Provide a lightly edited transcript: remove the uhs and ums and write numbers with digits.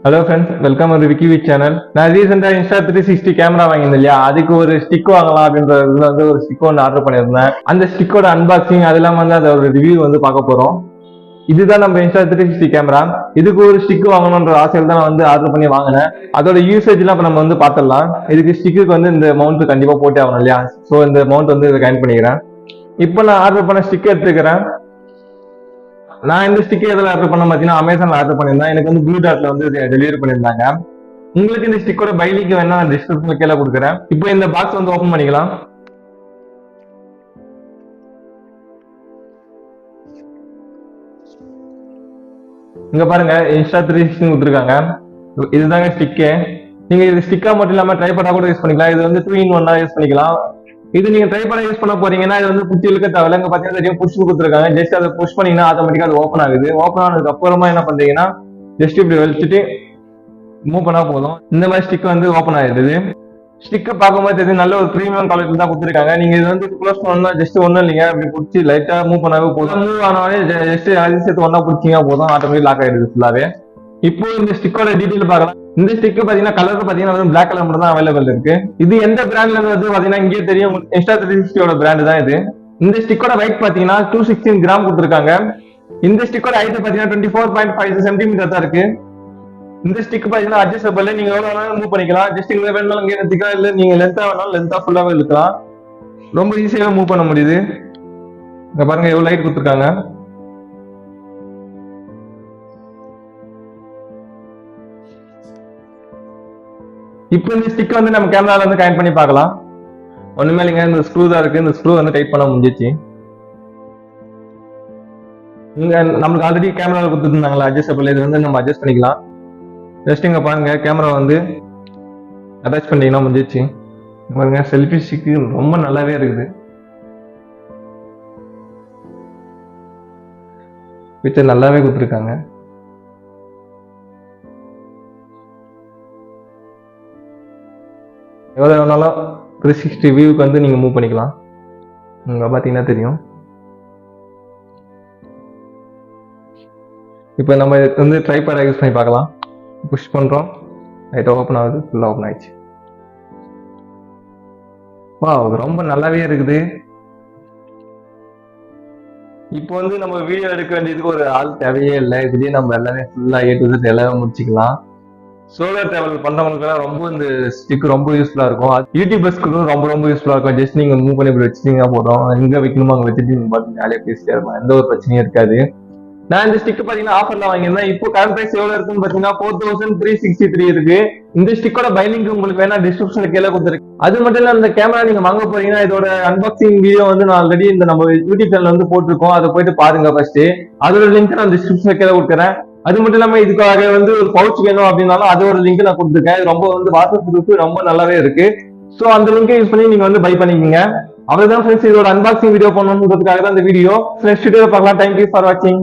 Hello friends, welcome ஒரு விக்கி விக் channel. நான் ரீசெண்டாக Insta360 கேமரா வாங்கியிருந்தேன் இல்லையா, அதுக்கு ஒரு ஸ்டிக் வாங்கலாம் அப்படின்றதுல வந்து ஒரு ஸ்டிக் ஒன்று ஆர்டர் பண்ணியிருந்தேன். அந்த ஸ்டிக்கோட அன்பாக்சிங் அது இல்லாமல் வந்து அதோட ரிவ்யூ வந்து பார்க்க போகிறோம். இதுதான் நம்ம Insta360 கேமரா. இதுக்கு ஒரு ஸ்டிக் வாங்கணுன்ற ஆசையில் தான் நான் வந்து ஆர்டர் பண்ணி வாங்கினேன். அதோட யூசேஜ்லாம் இப்போ நம்ம வந்து பார்த்துடலாம். இதுக்கு ஸ்டிக்கு வந்து இந்த மவுண்ட் கண்டிப்பாக போட்டே ஆகணும் இல்லையா, ஸோ இந்த மவுண்ட் வந்து இதை கனெக்ட் பண்ணிக்கிறேன். இப்போ நான் ஆர்டர் பண்ண ஸ்டிக் எடுத்துக்கிறேன். நான் இந்த ஸ்டிக்கர் எதில் ஆர்டர் பண்ண பார்த்தீங்கன்னா அமேசான்ல ஆர்டர் பண்ணியிருந்தேன். எனக்கு வந்து ப்ளூ டாட்ல வந்து டெலிவரி பண்ணியிருந்தாங்க. உங்களுக்கு இந்த ஸ்டிக்கோட பைலிங்க் வேணா நான் டிஸ்கிரிப்ஷன்ல கீழே கொடுக்குறேன். இப்போ இந்த பாக்ஸ் வந்து ஓப்பன் பண்ணிக்கலாம். இங்க பாருங்க, Insta360 கொடுத்துருக்காங்க. இதுதாங்க ஸ்டிக்கு. நீங்க இது ஸ்டிக்கா மட்டும் இல்லாம ட்ரைபாடா கூட யூஸ் பண்ணிக்கலாம். இது வந்து 2-in-1 யூஸ் பண்ணிக்கலாம். இது நீங்க ட்ரைபாடா யூஸ் பண்ண போறீங்கன்னா இது வந்து புடிச்சு இழுக்க தேவையில்ல. இங்க பாத்தீங்கன்னா புஷ் கொடுத்துருக்காங்க. ஜஸ்ட் அதை புஷ் பண்ணீங்கன்னா ஆட்டோமேட்டிக்கா அது ஓப்பன் ஆகுது. ஓப்பன் ஆனதுக்கு அப்புறமா என்ன பண்றீங்கன்னா ஜஸ்ட் இப்படி வச்சுட்டு மூவ் பண்ணா போதும். இந்த மாதிரி ஸ்டிக் வந்து ஓப்பன் ஆயிடுது. ஸ்டிக் பார்க்கும்போது தெரியும் நல்ல ஒரு ப்ரீமியம் குவாலிட்டி தான் கொடுத்துருக்காங்க. நீங்க இது வந்து க்ளோஸ் பண்ணா ஜஸ்ட் ஒன்றும் இல்லைங்க, அப்படி பிடிச்சி லைட்டா மூவ் பண்ணாவே போதும். மூவ் ஆனாலே ஜஸ்ட் அதிசயத்து ஒன்னா பிடிச்சிங்க போதும், ஆட்டோமேட்டிக் லாக் ஆயிடுது ஃபுல்லாவே. இப்போ இந்த ஸ்டிக்கோட டீடைல் பார்க்கலாம். இந்த ஸ்டிக் பாத்தீங்கன்னா கலர் பாத்தீங்கன்னா பிளாக் கலர் மட்டும் தான் அவைலபிள் இருக்கு. இது எந்த பிராண்ட்ல இருந்து பாத்தீங்கன்னா இங்கே தெரியும், Insta360 பிராண்ட் தான் இது. இந்த ஸ்டிக்கோட வெயிட் பாத்தீங்கன்னா 216 கிராம் கொடுத்துருக்காங்க. இந்த ஸ்டிக்கோட ஹைட் பாத்தீங்கன்னா 24.5 சென்டிமீட்டர் தான் இருக்கு. இந்த ஸ்டிக் பாத்தீங்கன்னா அட்ஜஸ்டபிள், நீங்க எவ்வளவு வேணாலும் மூவ் பண்ணிக்கலாம். ஜஸ்ட் இங்க வேணாலும் இங்கே நிறுத்திக்கலாம், இல்ல நீங்க லென்த்தா வேணாலும் லென்த்தா ஃபுல்லாவே இழுக்கலாம். ரொம்ப ஈஸியாவே மூவ் பண்ண முடியுது. இங்க பாருங்க எவ்வளவு லைட் கொடுத்துருக்காங்க. இப்போ இந்த ஸ்டிக் வந்து நம்ம கேமரால வந்து கனெக்ட் பண்ணி பார்க்கலாம். ஒண்ணுமே இல்லைங்க, இந்த ஸ்க்ரூ தான் இருக்கு. இந்த ஸ்க்ரூ வந்து டைட் பண்ண முடிஞ்சிச்சு. இங்க நம்மளுக்கு ஆல்ரெடி கேமரால கொடுத்துருந்தாங்களா அட்ஜஸ்டபிள், இது வந்து நம்ம அட்ஜஸ்ட் பண்ணிக்கலாம். ஜஸ்ட் இங்க பாருங்க, கேமரா வந்து அட்டாச் பண்ணிட்டீங்கன்னா முடிஞ்சிச்சு. பாருங்க செல்ஃபி ஸ்டிக் ரொம்ப நல்லாவே இருக்குது. பிக்சர் நல்லாவே கொடுத்துருக்காங்க. எவ்வளவு வேணாலும் 360 வியூக்கு வந்து நீங்க மூவ் பண்ணிக்கலாம். இங்க பாத்தீங்கன்னா தெரியும். இப்போ நம்ம வந்து ட்ரைபாடா யூஸ் பண்ணி பார்க்கலாம். புஷ் பண்றோம், லைட்டா ஓப்பன் ஆகுது, ஃபுல்லா ஓப்பன் ஆயிடுச்சு. வாவ், ரொம்ப நல்லாவே இருக்குது. இப்போ வந்து நம்ம வீடியோ எடுக்க வேண்டியதுக்கு ஒரு ஆள் தேவையே இல்லை. இதுலயே நம்ம எல்லாமே ஃபுல்லா A to Z எல்லாமே முடிச்சுக்கலாம். சோலோ டிராவல் பண்றவங்களுக்கு ரொம்ப இந்த ஸ்டிக் ரொம்ப யூஸ்ஃபுல்லா இருக்கும். யூடியூபர்ஸ்க்கு ரொம்ப ரொம்ப யூஸ்ஃபுல்லா இருக்கும். ஜஸ்ட் நீங்க மூவ் பண்ணி இப்படி வச்சுட்டீங்க போதும், எங்க வைக்கணுமோ அங்க வச்சுட்டு நீங்க பார்த்து ஜாலியா பேசிட்டே இருக்கலாம், எந்த ஒரு பிரச்சனையும் இருக்காது. நான் இந்த ஸ்டிக் பாத்தீங்கன்னா ஆஃபர்ல வாங்கியிருந்தேன். இப்போ கரண்ட் பிரைஸ் எவ்வளவு இருக்குன்னு பாத்தீங்கன்னா 4363 இருக்கு. இந்த ஸ்டிக்கோட பைலிங்க் உங்களுக்கு வேணா டிஸ்கிரிப்ஷன்ல கீழே கொடுத்துருக்கு. அது மட்டும் இல்ல, இந்த கேமரா நீங்க வாங்க போறீங்கன்னா இதோட அன்பாக்சிங் வீடியோ வந்து நான் ஆல்ரெடி இந்த நம்ம யூடியூப் சேனல் வந்து போட்டிருக்கோம். அதை போயிட்டு பாருங்க ஃபர்ஸ்ட். அதோட லிங்க் நான் டிஸ்கிரிப்ஷன்ல கீழே கொடுக்குறேன். அது மட்டும் இல்லாம இதுக்காக வந்து ஒரு பவுச் வேணும் அப்படின்னாலும் அது ஒரு லிங்க் நான் கொடுத்துருக்கேன். இது ரொம்ப வந்து வாட்டர் ப்ரூஃப் ரொம்ப நல்லாவே இருக்கு. சோ அந்த லிங்கை யூஸ் பண்ணி நீங்க வந்து பை பண்ணிக்கோங்க. அவ்வளவுதான் ஃப்ரெண்ட்ஸ், இதோட அன்பாக்சிங் வீடியோ பண்ணணுன்றதுக்காக தான் இந்த வீடியோ. நெக்ஸ்ட் வீடியோ பார்க்கலாம். தேங்க்யூ ஃபார் வாட்சிங்.